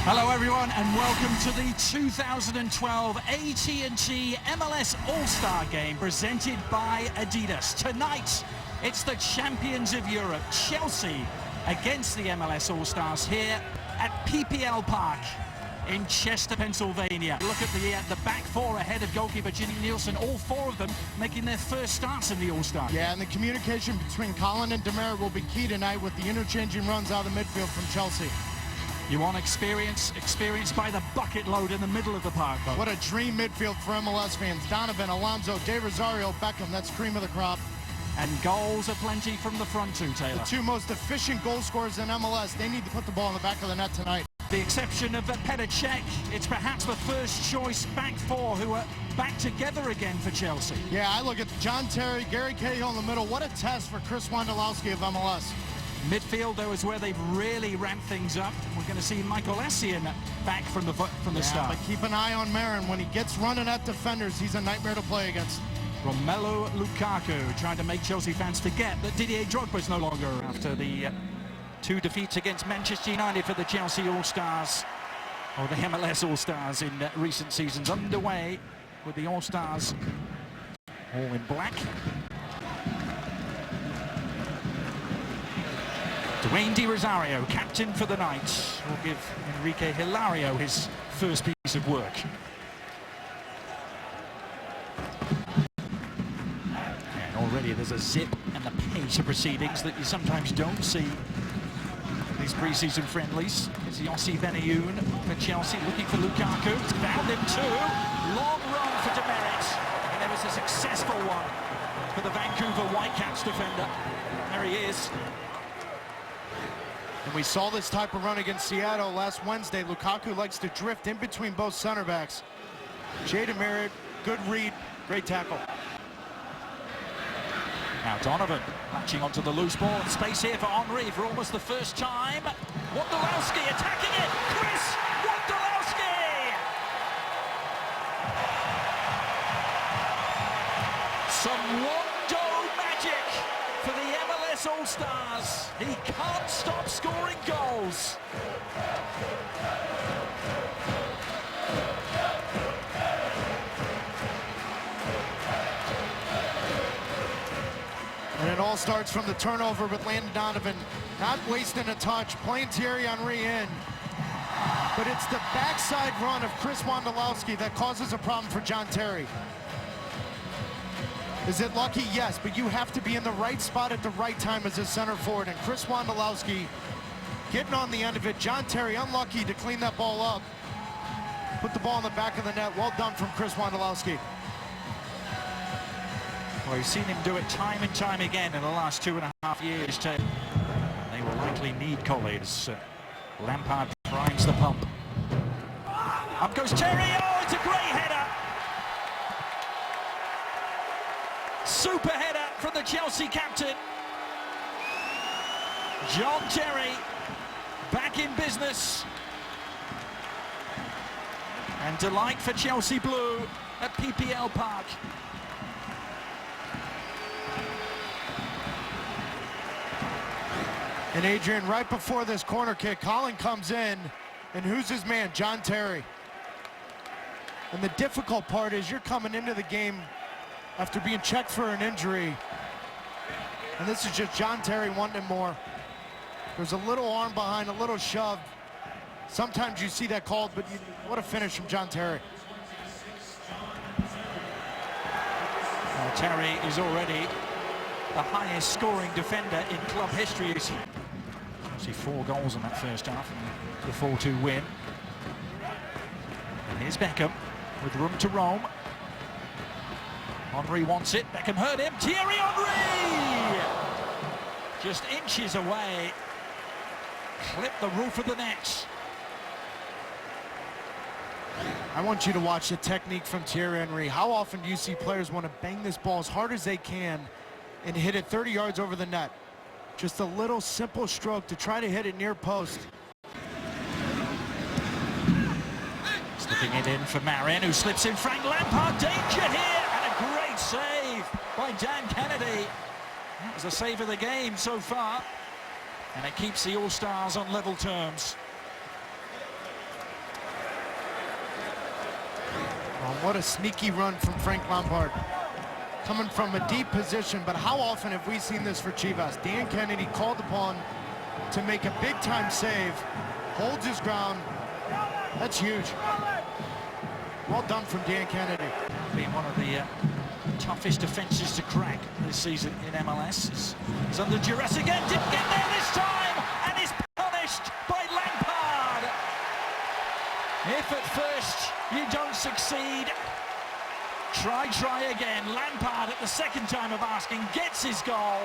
Hello everyone and welcome to the 2012 AT&T MLS All-Star Game presented by Adidas. Tonight, it's the champions of Europe, Chelsea, against the MLS All-Stars here at PPL Park in Chester, Pennsylvania. Look at the back four ahead of goalkeeper Ginny Nielsen, all four of them making their first starts in the All-Star. Yeah, and the communication between Colin and Demerit will be key tonight with the interchanging runs out of the midfield from Chelsea. You want experience by the bucket load in the middle of the park. What a dream midfield for MLS fans. Donovan, Alonso, De Rosario, Beckham, that's cream of the crop. And goals aplenty from the front too, Taylor. The two most efficient goal scorers in MLS. They need to put the ball in the back of the net tonight. The exception of Petr Cech, it's perhaps the first choice back four who are back together again for Chelsea. Yeah, I look at John Terry, Gary Cahill in the middle. What a test for Chris Wondolowski of MLS. Midfield, though, is where they've really ramped things up. We're going to see Michael Essien back from the start. But keep an eye on Marin. When he gets running at defenders, he's a nightmare to play against. Romelu Lukaku trying to make Chelsea fans forget that Didier Drogba's no longer after the two defeats against Manchester United for the Chelsea All-Stars, or the MLS All-Stars in recent seasons. Underway with the All-Stars all in black. Dwayne De Rosario, captain for the night, will give Enrique Hilario his first piece of work. And already there's a zip and the pace of proceedings that you sometimes don't see in these pre-season friendlies. It's Yossi Benayoun for Chelsea looking for Lukaku. He's found him too. Long run for Demerit. And there was a successful one for the Vancouver Whitecaps defender. There he is. And we saw this type of run against Seattle last Wednesday. Lukaku likes to drift in between both center backs. Jay Demerit, good read, great tackle. Now Donovan latching onto the loose ball. Space here for Henry for almost the first time. Wondolowski attacking it. Chris Wondolowski! Some Wondo magic for the MLS All-Stars. He can't stop scoring goals. And it all starts from the turnover with Landon Donovan. Not wasting a touch, playing Thierry Henry in. But it's the backside run of Chris Wondolowski that causes a problem for John Terry. Is it lucky? Yes, but you have to be in the right spot at the right time as a center forward. And Chris Wondolowski getting on the end of it. John Terry unlucky to clean that ball up. Put the ball in the back of the net. Well done from Chris Wondolowski. Well, we've seen him do it time and time again in the last 2.5 years. They will likely need colleagues. Lampard primes the pump. Up goes Terry. Oh, it's a great header. Super header from the Chelsea captain. John Terry back in business. And delight for Chelsea Blue at PPL Park. And Adrian, right before this corner kick, Colin comes in, and who's his man? John Terry. And the difficult part is you're coming into the game after being checked for an injury. And this is just John Terry wanting more. There's a little arm behind, a little shove. Sometimes you see that called, but what a finish from John Terry. Well, Terry is already the highest scoring defender in club history. See 4 goals in that first half and the 4-2 win. And here's Beckham with room to roam. Henry wants it. Beckham heard him. Thierry Henry! Just inches away. Clipped the roof of the net. I want you to watch the technique from Thierry Henry. How often do you see players want to bang this ball as hard as they can and hit it 30 yards over the net? Just a little simple stroke to try to hit it near post. Slipping it in for Marin, who slips in Frank Lampard. Danger here, and a great save by Dan Kennedy. That was the save of the game so far, and it keeps the All-Stars on level terms. What a sneaky run from Frank Lampard. Coming from a deep position, but how often have we seen this for Chivas? Dan Kennedy called upon to make a big-time save, holds his ground. That's huge. Well done from Dan Kennedy. Being one of the toughest defenses to crack this season in MLS. He's under duress again, didn't get there this time, and is punished by Lampard. If at first you don't succeed, try again. Lampard, at the second time of asking, gets his goal,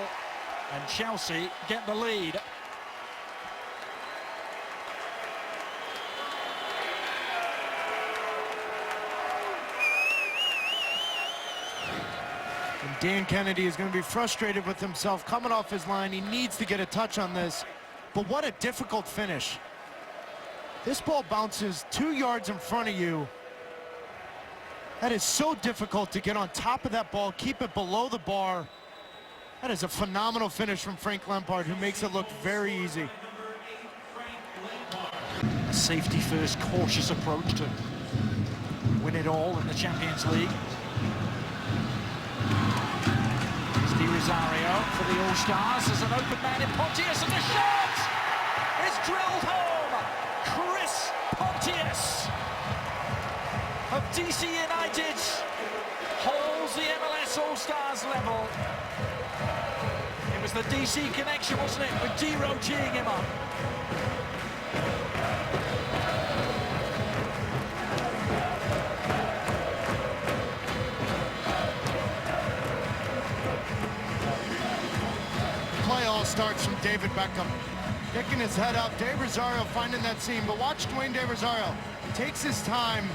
and Chelsea get the lead. And Dan Kennedy is going to be frustrated with himself coming off his line. He needs to get a touch on this, but what a difficult finish. This ball bounces 2 yards in front of you. That is so difficult to get on top of that ball, keep it below the bar. That is a phenomenal finish from Frank Lampard, who makes it look very easy. A safety-first, cautious approach to win it all in the Champions League. Rosario for the All-Stars. There's an open man in Pontius, and the shot is drilled home. Chris Pontius of DC United holds the MLS All-Stars level. It was the DC connection, wasn't it, with D-Row teeing him up. Starts from David Beckham, picking his head up. De Rosario finding that seam, but watch Dwayne De Rosario. Takes his time.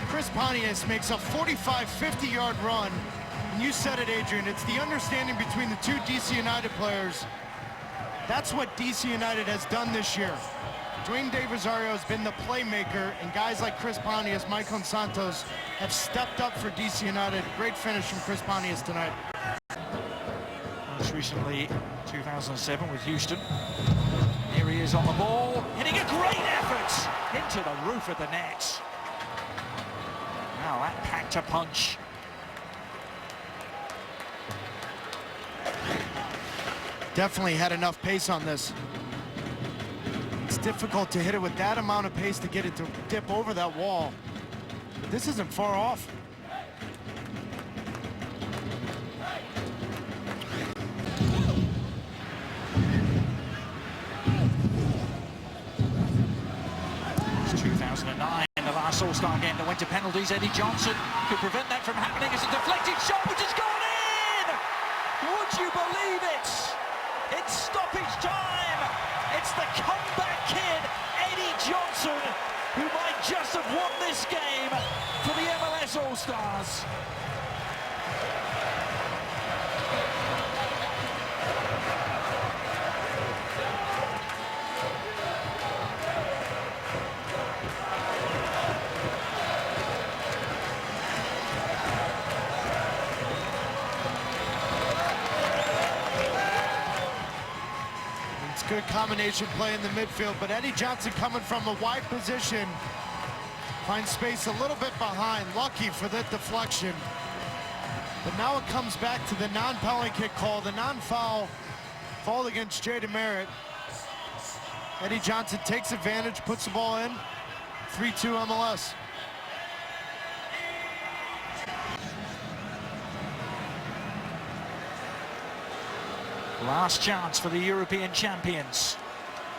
Chris Pontius makes a 45-50-yard run. And you said it, Adrian, it's the understanding between the two DC United players. That's what DC United has done this year. Dwayne De Rosario has been the playmaker, and guys like Chris Pontius, Michael Santos have stepped up for DC United. Great finish from Chris Pontius tonight. Most recently, 2007 with Houston. Here he is on the ball, hitting a great effort into the roof of the net. Now that packed a punch. Definitely had enough pace on this. It's difficult to hit it with that amount of pace to get it to dip over that wall. But this isn't far off. The last All-Star game that went to penalties. Eddie Johnson could prevent that from happening as a deflected shot which has gone in! Would you believe it? It's stoppage time! It's the comeback kid, Eddie Johnson, who might just have won this game for the MLS All-Stars. Good combination play in the midfield, but Eddie Johnson coming from a wide position finds space a little bit behind. Lucky for that deflection. But now it comes back to the non-penalty kick call, the non-foul fall against Jay DeMerit. Eddie Johnson takes advantage, puts the ball in. 3-2 MLS. Last chance for the European champions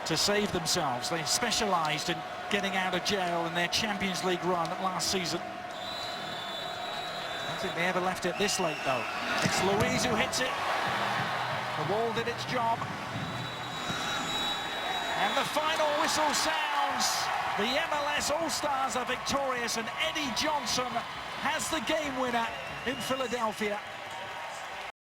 to save themselves. They specialised in getting out of jail in their Champions League run last season. I don't think they ever left it this late, though. It's Luiz who hits it. The ball did its job. And the final whistle sounds. The MLS All-Stars are victorious, and Eddie Johnson has the game winner in Philadelphia.